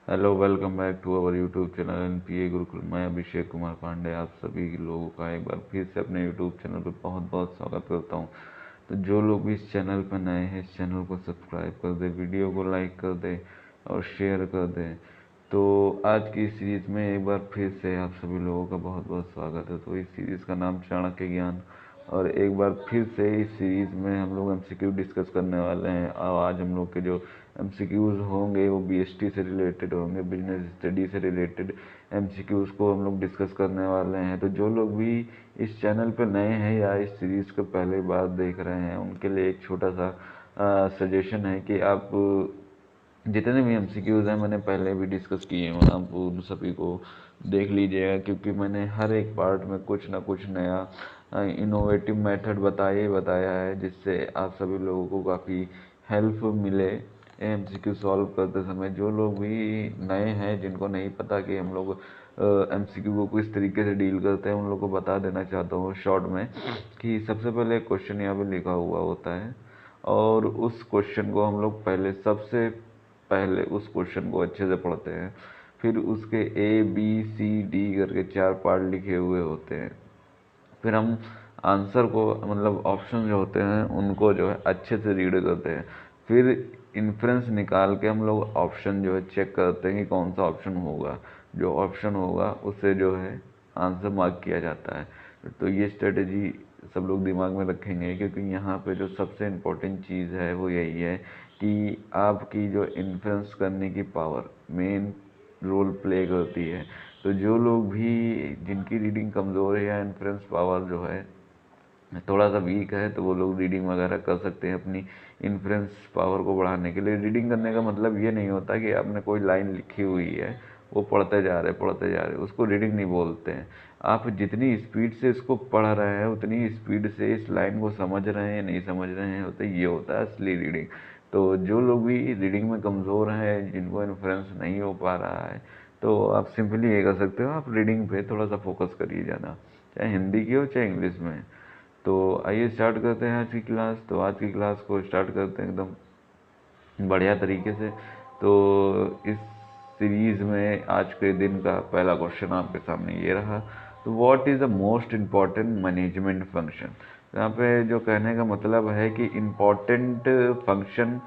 Hello, welcome back to our YouTube channel NPA Gurukul. मैं अभिषेक कुमार पांडे आप सभी लोगों का एक बार फिर से अपने यूट्यूब चैनल पर बहुत बहुत स्वागत करता हूं। तो जो लोग भी इस चैनल पर नए हैं, इस चैनल को सब्सक्राइब कर दें, वीडियो को लाइक कर दें और शेयर कर दें। तो आज की सीरीज़ में एक बार फिर से आप सभी लोगों का बहुत बहुत स्वागत है। तो इस सीरीज़ का नाम चाणक्य ज्ञान, और एक बार फिर से इस सीरीज़ में हम लोग एमसीक्यू डिस्कस करने वाले हैं। और आज हम लोग के जो एमसीक्यूज़ होंगे वो बीएसटी से रिलेटेड होंगे, बिजनेस स्टडी से रिलेटेड एमसीक्यूज़ को हम लोग डिस्कस करने वाले हैं। तो जो लोग भी इस चैनल पर नए हैं या इस सीरीज़ को पहली बार देख रहे हैं, उनके लिए एक छोटा सा सजेशन है कि आप जितने भी एमसीक्यूज़ हैं मैंने पहले भी डिस्कस किए हैं, आप उन सभी को देख लीजिएगा, क्योंकि मैंने हर एक पार्ट में कुछ ना कुछ नया इनोवेटिव मेथड बताया है, जिससे आप सभी लोगों को काफ़ी हेल्प मिले एमसीक्यू सॉल्व करते समय। जो लोग भी नए हैं, जिनको नहीं पता कि हम लोग एमसीक्यू को किस तरीके से डील करते हैं, उन लोगों को बता देना चाहता हूँ शॉर्ट में कि सबसे पहले क्वेश्चन यहाँ पे लिखा हुआ होता है, और उस क्वेश्चन को हम लोग सबसे पहले उस क्वेश्चन को अच्छे से पढ़ते हैं। फिर उसके ए बी सी डी करके 4 पार्ट लिखे हुए होते हैं। फिर हम आंसर को, मतलब ऑप्शन जो होते हैं उनको जो है अच्छे से रीड करते हैं। फिर इन्फ्रेंस निकाल के हम लोग ऑप्शन जो है चेक करते हैं कि कौन सा ऑप्शन होगा। जो ऑप्शन होगा उसे जो है आंसर मार्क किया जाता है। तो ये स्ट्रेटजी सब लोग दिमाग में रखेंगे, क्योंकि यहाँ पे जो सबसे इम्पोर्टेंट चीज़ है वो यही है कि आपकी जो इन्फ्लुएंस करने की पावर मेन रोल प्ले करती है। तो जो लोग भी, जिनकी रीडिंग कमज़ोर है या इन्फ्लुएंस पावर जो है थोड़ा सा वीक है, तो वो लोग रीडिंग वगैरह कर सकते हैं अपनी इन्फ्लुएंस पावर को बढ़ाने के लिए। रीडिंग करने का मतलब ये नहीं होता कि आपने कोई लाइन लिखी हुई है, वो पढ़ते जा रहे, उसको रीडिंग नहीं बोलते हैं। आप जितनी स्पीड से इसको पढ़ रहे हैं, उतनी स्पीड से इस लाइन को समझ रहे हैं या नहीं समझ रहे हैं, होता ये होता है असली रीडिंग। तो जो लोग भी रीडिंग में कमज़ोर हैं, जिनको इन्फ्लुएंस नहीं हो पा रहा है, तो आप सिंपली ये कर सकते हो, आप रीडिंग पे थोड़ा सा फोकस करिए ज़्यादा, चाहे हिंदी की हो चाहे इंग्लिश में। तो आइए स्टार्ट करते हैं आज की क्लास। तो आज की क्लास को स्टार्ट करते हैं एकदम बढ़िया तरीके से। तो इस सीरीज़ में आज के दिन का पहला क्वेश्चन आपके सामने ये रहा। तो what is the most important management function. यहाँ पे जो कहने का मतलब है कि इम्पॉर्टेंट फंक्शन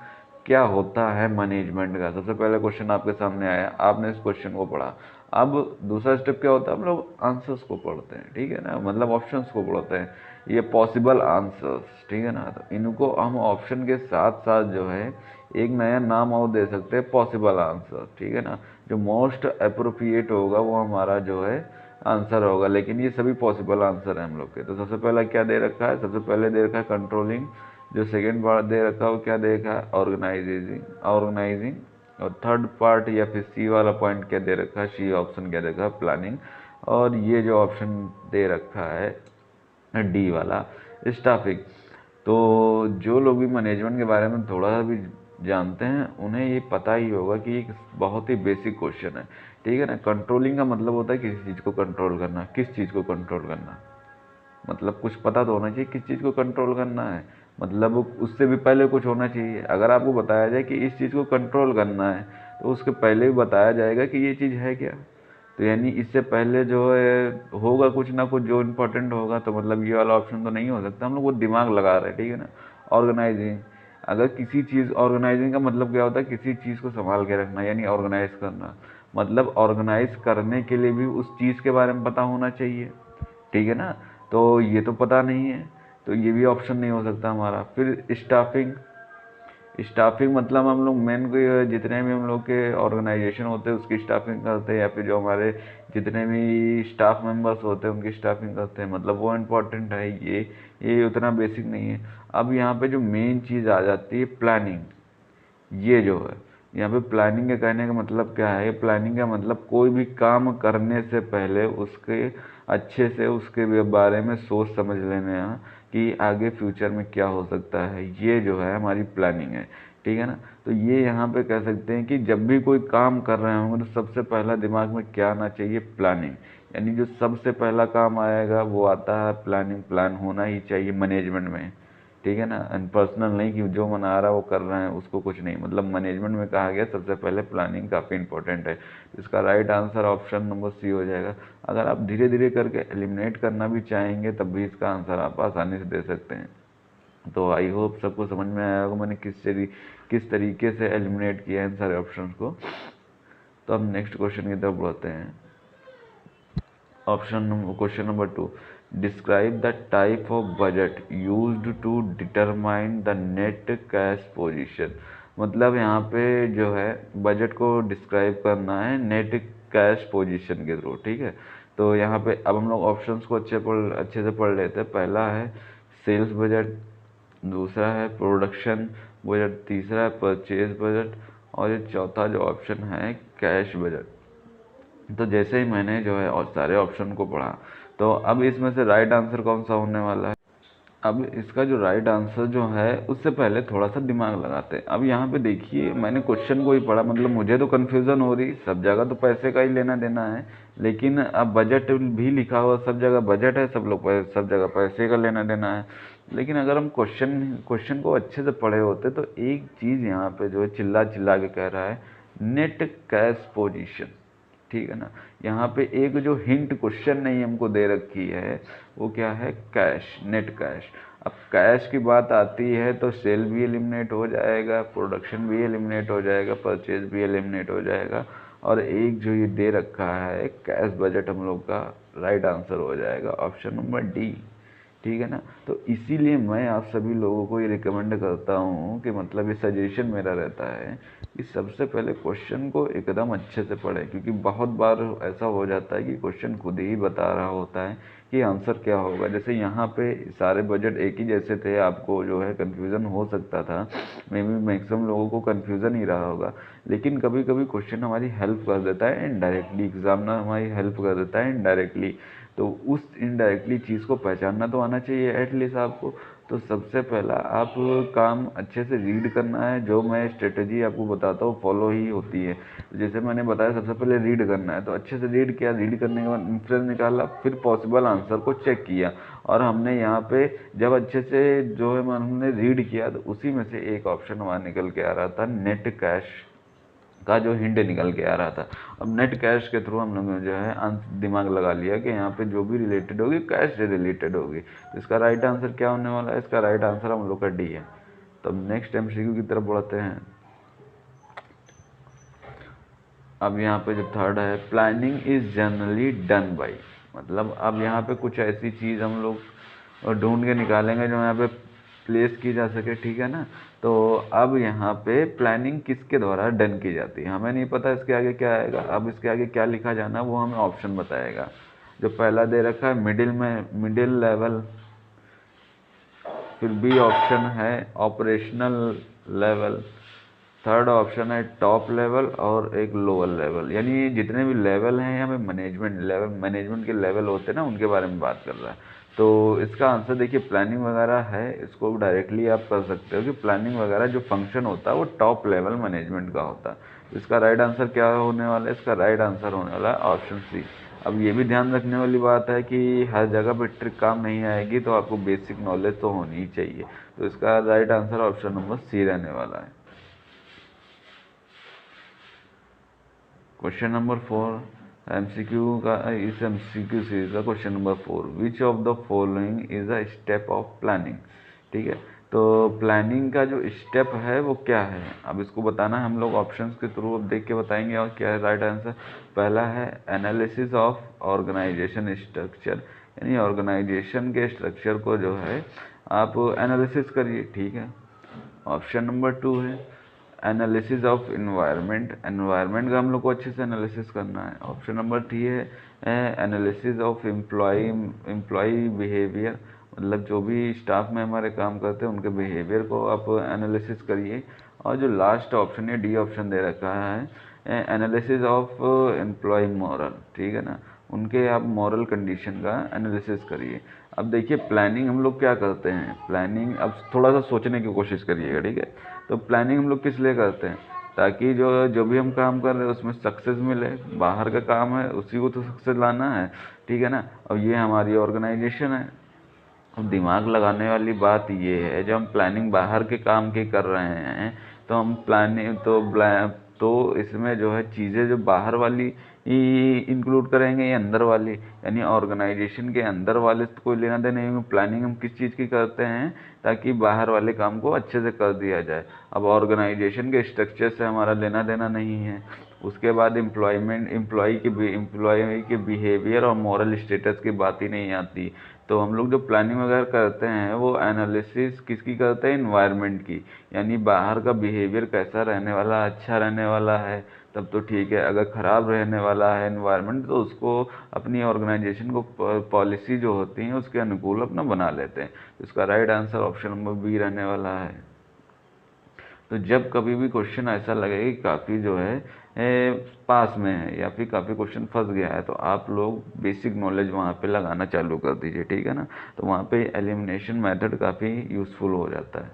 क्या होता है मैनेजमेंट का। सबसे पहला क्वेश्चन आपके सामने आया, आपने इस क्वेश्चन को पढ़ा। अब दूसरा स्टेप क्या होता है, हम लोग आंसर्स को पढ़ते हैं, ठीक है ना, मतलब ऑप्शंस को पढ़ते हैं, ये पॉसिबल आंसर्स, ठीक है ना। तो इनको हम ऑप्शन के साथ साथ जो है एक नया नाम और दे सकते हैं, पॉसिबल आंसर, ठीक है ना। जो मोस्ट अप्रोप्रिएट होगा वो हमारा जो है आंसर होगा, लेकिन ये सभी पॉसिबल आंसर है हम लोग के। तो सबसे पहला क्या दे रखा है, सबसे पहले दे रखा है कंट्रोलिंग। जो सेकेंड पार्ट दे रखा है वो क्या दे रखा है, ऑर्गेनाइजिंग। और थर्ड पार्ट या फिर सी वाला पॉइंट क्या दे रखा है, सी ऑप्शन क्या दे रखा है, प्लानिंग। और ये जो ऑप्शन दे रखा है डी वाला, स्टाफिंग। तो जो लोग भी मैनेजमेंट के बारे में थोड़ा सा भी जानते हैं, उन्हें ये पता ही होगा कि एक बहुत ही बेसिक क्वेश्चन है, ठीक है ना। कंट्रोलिंग का मतलब होता है किसी चीज़ को कंट्रोल करना। किस चीज़ को कंट्रोल करना, मतलब कुछ पता तो होना चाहिए किस चीज़ को कंट्रोल करना है, मतलब उससे भी पहले कुछ होना चाहिए। अगर आपको बताया जाए कि इस चीज़ को कंट्रोल करना है, तो उसके पहले भी बताया जाएगा कि ये चीज़ है क्या। तो यानी इससे पहले जो है होगा कुछ ना कुछ जो इम्पोर्टेंट होगा, तो मतलब ये वाला ऑप्शन तो नहीं हो सकता। हम लोग वो दिमाग लगा रहे हैं, ठीक है ना। ऑर्गेनाइजिंग, अगर किसी चीज़, ऑर्गेनाइजिंग का मतलब क्या होता है, किसी चीज़ को संभाल के रखना, यानी ऑर्गेनाइज करना। मतलब ऑर्गेनाइज करने के लिए भी उस चीज़ के बारे में पता होना चाहिए, ठीक है ना। तो ये तो पता नहीं है, तो ये भी ऑप्शन नहीं हो सकता हमारा। फिर स्टाफिंग, स्टाफिंग मतलब हम लोग मेन को जितने भी हम लोग के ऑर्गेनाइजेशन होते हैं उसकी स्टाफिंग करते हैं, या फिर जो हमारे जितने भी स्टाफ मेंबर्स होते हैं उनकी स्टाफिंग करते हैं, मतलब वो इम्पोर्टेंट है। ये उतना बेसिक नहीं है। अब यहाँ पे जो मेन चीज़ आ जाती है प्लानिंग, ये जो है यहाँ पे प्लानिंग के कहने का मतलब क्या है, प्लानिंग का मतलब कोई भी काम करने से पहले उसके अच्छे से उसके बारे में सोच समझ लेना कि आगे फ्यूचर में क्या हो सकता है, ये जो है हमारी प्लानिंग है, ठीक है ना। तो ये यहाँ पे कह सकते हैं कि जब भी कोई काम कर रहे होंगे तो सबसे पहला दिमाग में क्या आना चाहिए, प्लानिंग। यानी जो सबसे पहला काम आएगा वो आता है प्लानिंग, प्लान होना ही चाहिए मैनेजमेंट में, ठीक है ना, एंड पर्सनल नहीं कि जो मन आ रहा है वो कर रहे हैं, उसको कुछ नहीं। मतलब मैनेजमेंट में कहा गया सबसे पहले प्लानिंग काफ़ी इंपॉर्टेंट है। इसका right answer option number C हो जाएगा। अगर आप धीरे धीरे करके एलिमिनेट करना भी चाहेंगे तब भी इसका आंसर आप आसानी से दे सकते हैं। तो आई होप सबको समझ में आया होगा मैंने किस तरीके से एलिमिनेट किया है इन सारे ऑप्शन को। तो अब नेक्स्ट क्वेश्चन की तरफ बढ़ते हैं। Question number 2, describe the type of budget used to determine the net cash position. मतलब यहाँ पे जो है बजट को डिस्क्राइब करना है नेट कैश पोजीशन के थ्रू, ठीक है। तो यहाँ पे अब हम लोग ऑप्शंस को अच्छे से पढ़ लेते हैं। पहला है सेल्स बजट, दूसरा है प्रोडक्शन बजट, तीसरा है परचेज बजट, और ये चौथा जो ऑप्शन है कैश बजट। तो जैसे ही मैंने जो है और सारे ऑप्शन को पढ़ा, तो अब इसमें से राइट आंसर कौन सा होने वाला है। अब इसका जो राइट आंसर जो है उससे पहले थोड़ा सा दिमाग लगाते हैं। अब यहाँ पे देखिए मैंने क्वेश्चन को ही पढ़ा, मतलब मुझे तो कन्फ्यूज़न हो रही, सब जगह तो पैसे का ही लेना देना है, लेकिन अब बजट भी लिखा हुआ, सब जगह बजट है, सब जगह पैसे का लेना देना है। लेकिन अगर हम क्वेश्चन को अच्छे से पढ़े होते तो एक चीज़ यहाँ पे जो है चिल्ला चिल्ला के कह रहा है नेट कैश पोजीशन, ठीक है ना। यहाँ पे एक जो हिंट क्वेश्चन नहीं हमको दे रखी है वो क्या है, कैश, नेट कैश। अब कैश की बात आती है तो सेल भी एलिमिनेट हो जाएगा, प्रोडक्शन भी एलिमिनेट हो जाएगा, परचेज भी एलिमिनेट हो जाएगा, और एक जो ये दे रखा है कैश बजट हम लोग का राइट आंसर हो जाएगा ऑप्शन नंबर डी, ठीक है ना। तो इसीलिए मैं आप सभी लोगों को ये रिकमेंड करता हूँ कि मतलब ये सजेशन मेरा रहता है कि सबसे पहले क्वेश्चन को एकदम अच्छे से पढ़ें, क्योंकि बहुत बार ऐसा हो जाता है कि क्वेश्चन खुद ही बता रहा होता है कि आंसर क्या होगा। जैसे यहाँ पे सारे बजट एक ही जैसे थे, आपको जो है कन्फ्यूज़न हो सकता था, मे बी मैक्सिमम लोगों को कन्फ्यूज़न ही रहा होगा। लेकिन कभी कभी क्वेश्चन हमारी हेल्प कर देता है इनडायरेक्टली, एग्जामिनर हमारी हेल्प कर देता है इनडायरेक्टली। तो उस इनडायरेक्टली चीज़ को पहचानना तो आना चाहिए एटलीस्ट आपको। तो सबसे पहला आप काम अच्छे से रीड करना है, जो मैं स्ट्रेटजी आपको बताता हूँ फॉलो ही होती है। जैसे मैंने बताया सबसे पहले रीड करना है, तो अच्छे से रीड किया, रीड करने के बाद इंफरेंस निकाला, फिर पॉसिबल आंसर को चेक किया, और हमने यहाँ पे जब अच्छे से जो है हमने रीड किया तो उसी में से एक ऑप्शन हमारा निकल के आ रहा था नेट कैश का, जो हिंट निकल के आ रहा था। अब नेट कैश के थ्रू हम लोगों ने जो है दिमाग लगा लिया कि यहाँ पे जो भी रिलेटेड होगी कैश से रिलेटेड होगी। तो इसका राइट आंसर क्या होने वाला है, इसका राइट आंसर हम लोग का डी है। तो अब नेक्स्ट एमसीक्यू की तरफ बढ़ते हैं। अब यहाँ पे जो थर्ड है, planning is generally done by. मतलब अब यहाँ पे कुछ ऐसी चीज़ हम लोग ढूंढ के निकालेंगे जो यहाँ पे प्लेस की जा सके, ठीक है ना। तो अब यहाँ पे प्लानिंग किसके द्वारा डन की जाती है, हमें नहीं पता इसके आगे क्या आएगा। अब इसके आगे क्या लिखा जाना वो हमें ऑप्शन बताएगा। जो पहला दे रखा है मिडिल लेवल, फिर बी ऑप्शन है ऑपरेशनल लेवल, थर्ड ऑप्शन है टॉप लेवल, और एक लोअर लेवल। यानी जितने भी लेवल हैं यहाँ पे मैनेजमेंट के लेवल होते हैं ना, उनके बारे में बात कर रहा है। तो इसका आंसर देखिए प्लानिंग वगैरह है, इसको डायरेक्टली आप कर सकते हो कि प्लानिंग वगैरह जो फंक्शन होता है वो टॉप लेवल मैनेजमेंट का होता है। तो इसका राइट आंसर क्या होने वाला है, इसका राइट आंसर होने वाला है ऑप्शन सी। अब ये भी ध्यान रखने वाली बात है कि हर जगह पे ट्रिक काम नहीं आएगी, तो आपको बेसिक नॉलेज तो होनी ही चाहिए। तो इसका right answer option number C रहने वाला है। क्वेश्चन नंबर 4 एमसीक्यू का, इस एमसीक्यू सीरीज का question number 4, which of the following is a step of planning, ठीक है। तो प्लानिंग का जो स्टेप है वो क्या है, अब इसको बताना है हम लोग ऑप्शंस के थ्रू, अब देख के बताएंगे। और क्या है राइट आंसर, पहला है एनालिसिस ऑफ ऑर्गेनाइजेशन स्ट्रक्चर, यानी ऑर्गेनाइजेशन के स्ट्रक्चर को जो है आप एनालिसिस करिए, ठीक है। ऑप्शन नंबर 2 है एनालिसिस ऑफ एनवायरनमेंट का हम लोग को अच्छे से एनालिसिस करना है। ऑप्शन नंबर 3 है एनालिसिस ऑफ एम्प्लॉय बिहेवियर, मतलब जो भी स्टाफ में हमारे काम करते हैं उनके बिहेवियर को आप एनालिसिस करिए। और जो लास्ट ऑप्शन है डी ऑप्शन दे रखा है एनालिसिस ऑफ एम्प्लॉय मॉरल, ठीक है ना, उनके आप मॉरल कंडीशन का एनालिसिस करिए। अब देखिए प्लानिंग हम लोग क्या करते हैं, प्लानिंग अब थोड़ा सा सोचने की कोशिश करिएगा, ठीक है। तो प्लानिंग हम लोग किस लिए करते हैं, ताकि जो जो भी हम काम कर रहे हैं उसमें सक्सेस मिले, बाहर का काम है उसी को तो सक्सेस लाना है, ठीक है ना। और ये हमारी ऑर्गेनाइजेशन है, अब दिमाग लगाने वाली बात ये है, जब हम प्लानिंग बाहर के काम की कर रहे हैं तो हम प्लानिंग तो इसमें जो है चीज़ें जो बाहर वाली इंक्लूड करेंगे या अंदर वाली, यानी ऑर्गेनाइजेशन के अंदर वाले तो कोई लेना देना नहीं। प्लानिंग हम किस चीज़ की करते हैं, ताकि बाहर वाले काम को अच्छे से कर दिया जाए। अब ऑर्गेनाइजेशन के स्ट्रक्चर से हमारा लेना देना नहीं है। उसके बाद एम्प्लॉय के बिहेवियर और मॉरल स्टेटस की बात ही नहीं आती। तो हम लोग जो प्लानिंग वगैरह करते हैं वो एनालिसिस किसकी करते हैं, इन्वायरमेंट की, यानी बाहर का बिहेवियर कैसा रहने वाला, अच्छा रहने वाला है तब तो ठीक है, अगर ख़राब रहने वाला है इन्वायरमेंट तो उसको अपनी ऑर्गेनाइजेशन को पॉलिसी जो होती हैं उसके अनुकूल अपना बना लेते हैं। इसका right answer option number B रहने वाला है। तो जब कभी भी क्वेश्चन ऐसा लगे कि काफ़ी जो है पास में है या फिर काफ़ी क्वेश्चन फंस गया है, तो आप लोग बेसिक नॉलेज वहाँ पे लगाना चालू कर दीजिए, ठीक है ना। तो वहाँ पे एलिमिनेशन मेथड काफ़ी यूज़फुल हो जाता है।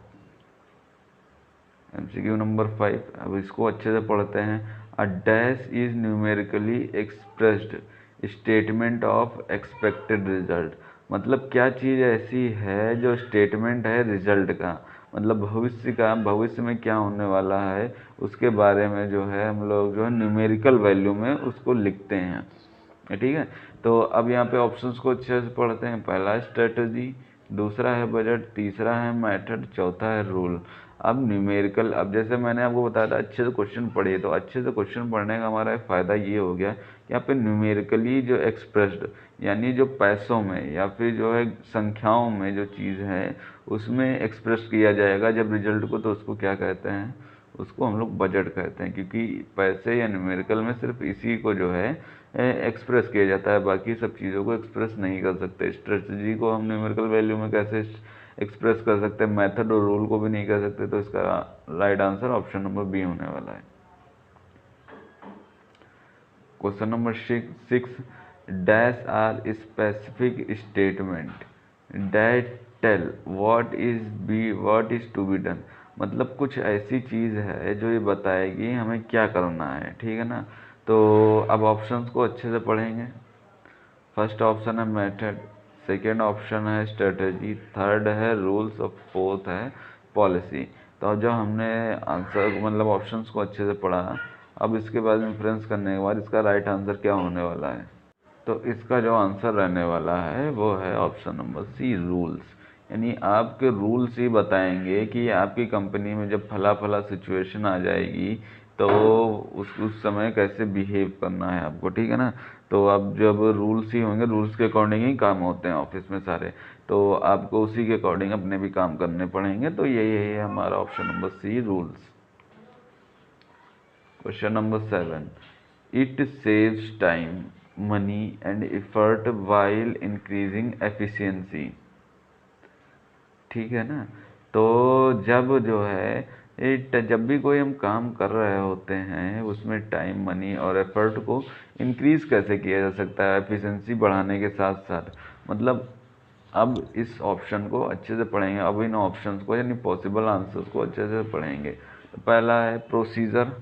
एमसीक्यू नंबर 5, अब इसको अच्छे से पढ़ते हैं। A dash is numerically expressed statement of expected result. मतलब क्या चीज़ ऐसी है जो स्टेटमेंट है रिजल्ट का, मतलब भविष्य का, भविष्य में क्या होने वाला है उसके बारे में जो है हम लोग जो है न्यूमेरिकल वैल्यू में उसको लिखते हैं, ठीक है। तो अब यहाँ पे ऑप्शंस को अच्छे से पढ़ते हैं। पहला है स्ट्रेटजी, दूसरा है बजट, तीसरा है मेथड, चौथा है रूल। अब न्यूमेरिकल, अब जैसे मैंने आपको बताया था अच्छे से क्वेश्चन पढ़िए, तो अच्छे से क्वेश्चन पढ़ने का हमारा एक फ़ायदा ये हो गया कि यहाँ पे न्यूमेरिकली जो एक्सप्रेस्ड, यानी जो पैसों में या फिर जो है संख्याओं में जो चीज़ है उसमें एक्सप्रेस किया जाएगा जब रिजल्ट को, तो उसको क्या कहते हैं, उसको हम लोग बजट कहते हैं। क्योंकि पैसे या न्यूमेरिकल में सिर्फ इसी को जो है एक्सप्रेस किया जाता है, बाकी सब चीज़ों को एक्सप्रेस नहीं कर सकते। स्ट्रेटजी को हम न्यूमेरिकल वैल्यू में कैसे एक्सप्रेस कर सकते हैं, मेथड और रूल को भी नहीं कर सकते। तो इसका right answer option number B होने वाला है। Question number 6, dash are specific statement that tell what is to be done. मतलब कुछ ऐसी चीज़ है जो ये बताएगी हमें क्या करना है, ठीक है ना। तो अब ऑप्शंस को अच्छे से पढ़ेंगे। फर्स्ट ऑप्शन है मेथड, सेकेंड ऑप्शन है स्ट्रेटजी, थर्ड है रूल्स और फोर्थ है पॉलिसी। तो जो हमने आंसर मतलब ऑप्शंस को अच्छे से पढ़ा, अब इसके बाद इंफ्रेंस करने के बाद इसका राइट आंसर क्या होने वाला है। तो इसका जो आंसर रहने वाला है वो है ऑप्शन नंबर सी, रूल्स। यानी आपके रूल्स ही बताएंगे कि आपकी कंपनी में जब फला फला सिचुएशन आ जाएगी तो उस समय कैसे बिहेव करना है आपको, ठीक है ना। तो अब जब रूल्स ही होंगे, रूल्स के अकॉर्डिंग ही काम होते हैं ऑफिस में सारे, तो आपको उसी के अकॉर्डिंग अपने भी काम करने पड़ेंगे। तो यही है हमारा option number C, rules. Question number 7, it saves time, money and effort while increasing efficiency, ठीक है ना। तो जब जो है जब भी कोई हम काम कर रहे होते हैं उसमें टाइम, मनी और एफर्ट को इंक्रीज कैसे किया जा सकता है एफिशिएंसी बढ़ाने के साथ साथ। मतलब अब इस ऑप्शन को अच्छे से पढ़ेंगे, अब इन ऑप्शंस को यानी पॉसिबल आंसर्स को अच्छे से पढ़ेंगे। तो पहला है प्रोसीजर,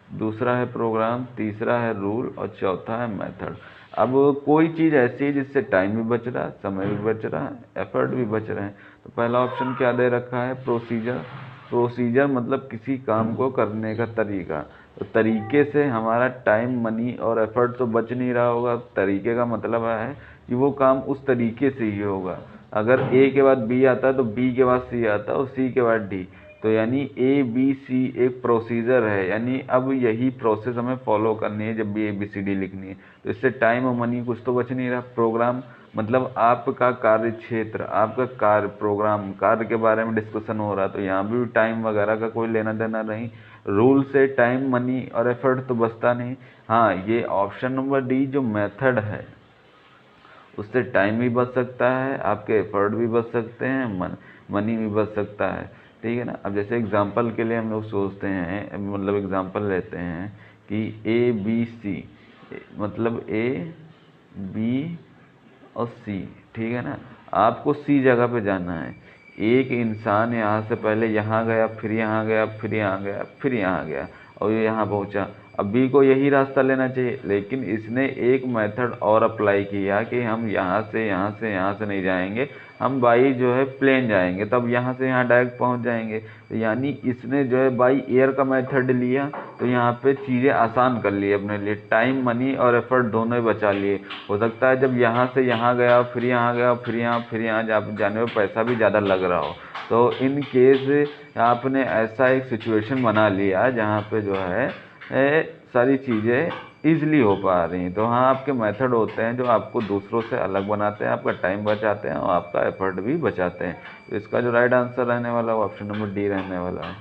दूसरा है प्रोग्राम, तीसरा है रूल और चौथा है मेथड। अब कोई चीज़ ऐसी है जिससे टाइम भी बच रहा है, समय भी बच रहा है, एफर्ट भी बच रहे हैं। तो पहला ऑप्शन क्या दे रखा है, प्रोसीजर। प्रोसीजर मतलब किसी काम को करने का तरीका। तो तरीके से हमारा टाइम, मनी और एफर्ट तो बच नहीं रहा होगा। तरीके का मतलब है कि वो काम उस तरीके से ही होगा। अगर ए के बाद बी आता है तो बी के बाद सी आता है और सी के बाद डी। तो यानी ए बी सी एक प्रोसीजर है, यानी अब यही प्रोसेस हमें फॉलो करनी है जब भी ए बी सी डी लिखनी है। तो इससे टाइम और मनी कुछ तो बच नहीं रहा। प्रोग्राम मतलब आपका कार्य क्षेत्र, आपका कार्य, प्रोग्राम कार्य के बारे में डिस्कशन हो रहा है, तो यहाँ भी टाइम वगैरह का कोई लेना देना नहीं। रूल से टाइम, मनी और एफर्ट तो बचता नहीं। हाँ, ये ऑप्शन नंबर डी जो मेथड है उससे टाइम भी बच सकता है, आपके एफर्ट भी बच सकते हैं, मनी भी बच सकता है, ठीक है ना। अब जैसे एग्जांपल के लिए हम लोग सोचते हैं, मतलब एग्जांपल लेते हैं कि ए बी सी, मतलब ए बी और सी, ठीक है ना। आपको सी जगह पे जाना है। एक इंसान यहाँ से पहले यहाँ गया, फिर यहाँ गया, फिर यहाँ गया, फिर यहाँ गया और ये यहाँ पहुँचा। अब बी को यही रास्ता लेना चाहिए, लेकिन इसने एक मेथड और अप्लाई किया कि हम यहाँ से नहीं जाएंगे, हम बाई जो है प्लेन जाएंगे, तब यहाँ से यहाँ डायरेक्ट पहुँच जाएंगे। तो यानी इसने जो है बाई एयर का मेथड लिया, तो यहाँ पे चीज़ें आसान कर ली अपने लिए, टाइम मनी और एफर्ट दोनों ही बचा लिए। हो सकता है जब यहाँ से यहाँ गया, फिर यहाँ गया, फिर यहाँ जाने में पैसा भी ज़्यादा लग रहा हो, तो इन केस आपने ऐसा एक सिचुएशन बना लिया जहाँ पे जो है सारी चीज़ें ईजिली हो पा रही हैं। तो हाँ, आपके मेथड होते हैं जो आपको दूसरों से अलग बनाते हैं, आपका टाइम बचाते हैं और आपका एफर्ट भी बचाते हैं। तो इसका जो राइट आंसर रहने वाला है वो ऑप्शन नंबर डी रहने वाला है।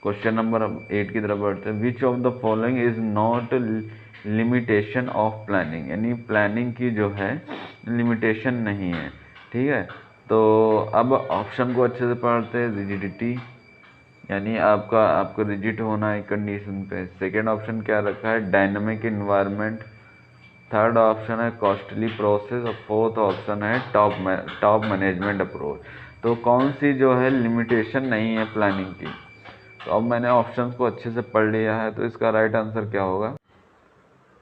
क्वेश्चन नंबर 8 की तरफ बढ़ते हैं। Which of the following is not limitation of planning, यानी प्लानिंग की जो है लिमिटेशन नहीं है। ठीक है, तो अब ऑप्शन को अच्छे से पढ़ते हैं। रिजिडिटी, यानी आपको रिजिड होना है कंडीशन पे। सेकेंड ऑप्शन क्या रखा है, डायनामिक इन्वायरमेंट। थर्ड ऑप्शन है कॉस्टली प्रोसेस और फोर्थ ऑप्शन है टॉप मैनेजमेंट अप्रोच। तो कौन सी जो है लिमिटेशन नहीं है प्लानिंग की। तो अब मैंने ऑप्शंस को अच्छे से पढ़ लिया है, तो इसका राइट आंसर क्या होगा,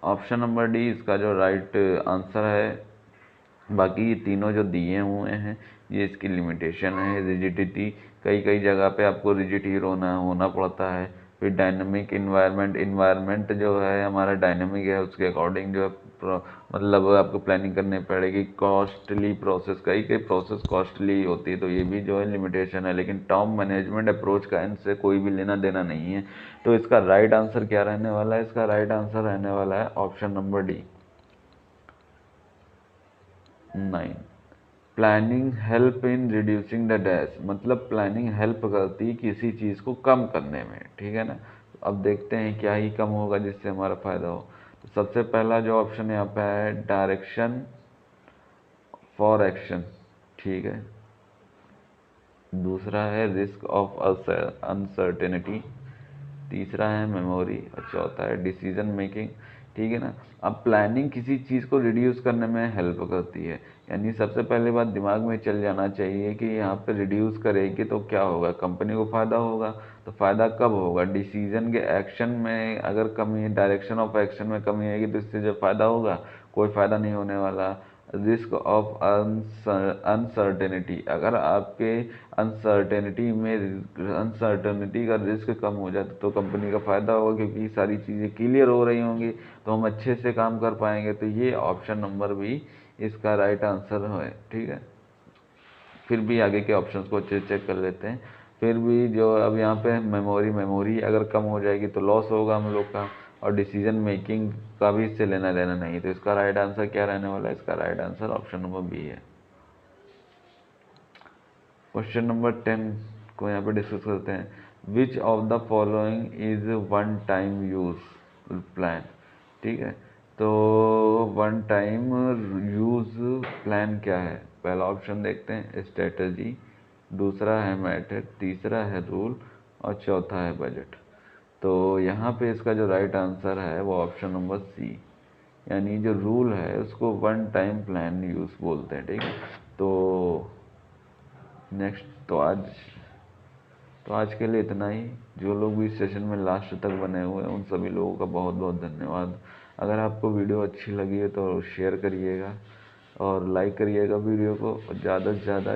ऑप्शन नंबर डी इसका जो राइट आंसर है। बाकी ये तीनों जो दिए हुए हैं ये इसकी लिमिटेशन है। रिजिडिटी, कई जगह पे आपको रिजिड ही होना पड़ता है। फिर डायनामिक इन्वायरमेंट जो है हमारा डायनामिक है, उसके अकॉर्डिंग जो है मतलब आपको प्लानिंग करनी पड़ेगी। कॉस्टली प्रोसेस, कई प्रोसेस कॉस्टली होती है, तो ये भी जो है लिमिटेशन है। लेकिन टॉप मैनेजमेंट अप्रोच का इनसे कोई भी लेना देना नहीं है। तो इसका राइट आंसर क्या रहने वाला है, इसका राइट आंसर रहने वाला है option number D 9। Planning help in reducing the dash, मतलब प्लानिंग हेल्प करती है किसी चीज़ को कम करने में। ठीक है ना, अब देखते हैं क्या ही कम होगा जिससे हमारा फ़ायदा हो। तो सबसे पहला जो ऑप्शन यहाँ पे है डायरेक्शन फॉर एक्शन। ठीक है, दूसरा है रिस्क ऑफ अनसर्टेनिटी, तीसरा है मेमोरी और चौथा है डिसीजन मेकिंग। ठीक है ना, अब प्लानिंग किसी चीज़ को रिड्यूस करने में हेल्प करती है, यानी सबसे पहले बात दिमाग में चल जाना चाहिए कि यहाँ पे रिड्यूस करेगी तो क्या होगा, कंपनी को फ़ायदा होगा। तो फ़ायदा कब होगा, डिसीजन के एक्शन में अगर कमी है, डायरेक्शन ऑफ एक्शन में कमी आएगी तो इससे जो फ़ायदा होगा, कोई फ़ायदा नहीं होने वाला। रिस्क ऑफ अनसर्टेनिटी, अगर आपके अनसर्टेनिटी का रिस्क कम हो जाता तो कंपनी का फ़ायदा होगा, क्योंकि सारी चीज़ें क्लियर हो रही होंगी तो हम अच्छे से काम कर पाएंगे। तो ये ऑप्शन नंबर भी इसका राइट आंसर है। ठीक है, फिर भी आगे के ऑप्शंस को अच्छे से चेक कर लेते हैं। फिर भी जो अब यहाँ पे मेमोरी अगर कम हो जाएगी तो लॉस होगा हम लोग का, और डिसीजन मेकिंग का भी इससे लेना देना नहीं। तो इसका राइट आंसर क्या रहने वाला है, इसका right answer option number B है। क्वेश्चन नंबर 10 को यहाँ पे डिस्कस करते हैं। Which of the following is one time use plan. ठीक है, तो वन टाइम यूज प्लान क्या है, पहला ऑप्शन देखते हैं स्ट्रेटजी, दूसरा है मेथड, तीसरा है रूल और चौथा है बजट। तो यहाँ पे इसका जो राइट आंसर है वो ऑप्शन नंबर सी, यानी जो रूल है उसको वन टाइम प्लान यूज बोलते हैं। ठीक है, तो नेक्स्ट तो आज के लिए इतना ही। जो लोग भी इस सेशन में लास्ट तक बने हुए हैं उन सभी लोगों का बहुत बहुत धन्यवाद। अगर आपको वीडियो अच्छी लगी है तो शेयर करिएगा और लाइक करिएगा वीडियो को, और ज़्यादा से ज़्यादा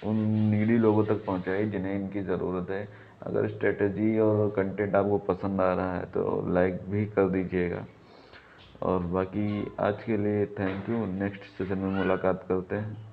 उन नीडी लोगों तक पहुंचाइए जिन्हें इनकी ज़रूरत है। अगर स्ट्रेटजी और कंटेंट आपको पसंद आ रहा है तो लाइक भी कर दीजिएगा। और बाकी आज के लिए थैंक यू, नेक्स्ट सेशन में मुलाकात करते हैं।